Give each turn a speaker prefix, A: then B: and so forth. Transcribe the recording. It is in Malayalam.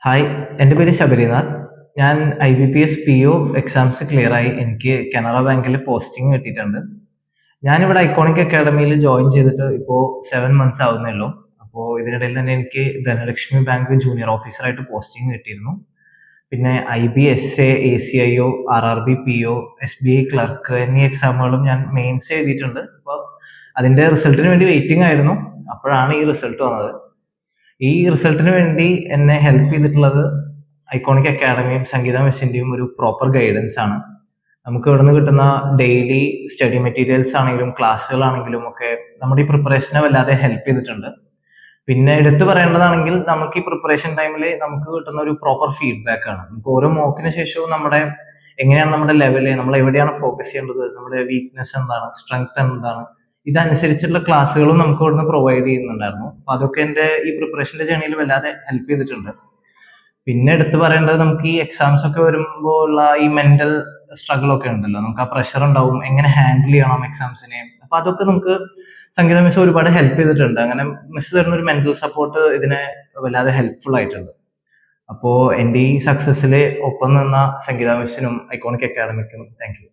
A: ഹായ്, എൻ്റെ പേര് ശബരിനാഥ്. ഞാൻ IBPS PO എക്സാംസ് ക്ലിയറായി. എനിക്ക് കാനറ ബാങ്കിൽ പോസ്റ്റിംഗ് കിട്ടിയിട്ടുണ്ട്. ഞാനിവിടെ ഐക്കോണിക് അക്കാഡമിയിൽ ജോയിൻ ചെയ്തിട്ട് ഇപ്പോൾ 7 മന്ത്സ് ആവുന്നേ ഉള്ളൂ. അപ്പോൾ ഇതിനിടയിൽ തന്നെ എനിക്ക് ധനലക്ഷ്മി ബാങ്ക് ജൂനിയർ ഓഫീസറായിട്ട് പോസ്റ്റിംഗ് കിട്ടിയിരുന്നു. പിന്നെ IB SA, ACIO, RRB PO, SBI clerk എന്നീ എക്സാമുകളും ഞാൻ മെയിൻസ് എഴുതിയിട്ടുണ്ട്. അപ്പോൾ അതിൻ്റെ റിസൾട്ടിന് വേണ്ടി വെയിറ്റിംഗ് ആയിരുന്നു. അപ്പോഴാണ് ഈ റിസൾട്ട് വന്നത്. ഈ റിസൾട്ടിന് വേണ്ടി എന്നെ ഹെൽപ്പ് ചെയ്തിട്ടുള്ളത് ഐക്കോണിക് അക്കാഡമിയും സംഗീത മെസ്സിന്റെയും ഒരു പ്രോപ്പർ ഗൈഡൻസ് ആണ്. നമുക്ക് ഇവിടുന്ന് കിട്ടുന്ന ഡെയിലി സ്റ്റഡി മെറ്റീരിയൽസ് ആണെങ്കിലും ക്ലാസ്സുകളാണെങ്കിലും ഒക്കെ നമ്മുടെ ഈ പ്രിപ്പറേഷനെ വല്ലാതെ ഹെൽപ്പ് ചെയ്തിട്ടുണ്ട്. പിന്നെ എടുത്തു പറയേണ്ടതാണെങ്കിൽ നമുക്ക് ഈ പ്രിപ്പറേഷൻ ടൈമിൽ നമുക്ക് കിട്ടുന്ന ഒരു പ്രോപ്പർ ഫീഡ്ബാക്ക് ആണ്. നമുക്ക് ഓരോ മോക്കിന് ശേഷവും എങ്ങനെയാണ് നമ്മുടെ ലെവല്, നമ്മൾ എവിടെയാണ് ഫോക്കസ് ചെയ്യേണ്ടത്, നമ്മുടെ വീക്ക്നെസ് എന്താണ്, സ്ട്രെങ്ത് എന്താണ്, ഇതനുസരിച്ചുള്ള ക്ലാസ്സുകളും നമുക്ക് ഇവിടുന്ന് പ്രൊവൈഡ് ചെയ്യുന്നുണ്ടായിരുന്നു. അപ്പൊ അതൊക്കെ എൻ്റെ ഈ പ്രിപ്പറേഷന്റെ ജേണിയിൽ വല്ലാതെ ഹെൽപ്പ് ചെയ്തിട്ടുണ്ട്. പിന്നെ എടുത്തു പറയേണ്ടത് നമുക്ക് ഈ എക്സാംസ് ഒക്കെ വരുമ്പോൾ ഉള്ള ഈ മെന്റൽ സ്ട്രഗിൾ ഒക്കെ ഉണ്ടല്ലോ, നമുക്ക് ആ പ്രഷർ ഉണ്ടാവും, എങ്ങനെ ഹാൻഡിൽ ചെയ്യണം എക്സാംസിനെ. അപ്പൊ അതൊക്കെ നമുക്ക് സംഗീത മിസ് ഒരുപാട് ഹെൽപ്പ് ചെയ്തിട്ടുണ്ട്. അങ്ങനെ മിസ് തരുന്ന ഒരു മെന്റൽ സപ്പോർട്ട് ഇതിനെ വല്ലാതെ ഹെൽപ്ഫുൾ ആയിട്ടുണ്ട്. അപ്പോൾ എൻ്റെ ഈ സക്സസ്സിൽ ഒപ്പം നിന്ന സംഗീത മിസ്സിനും ഐക്കോണിക് അക്കാഡമിക്കും താങ്ക് യു.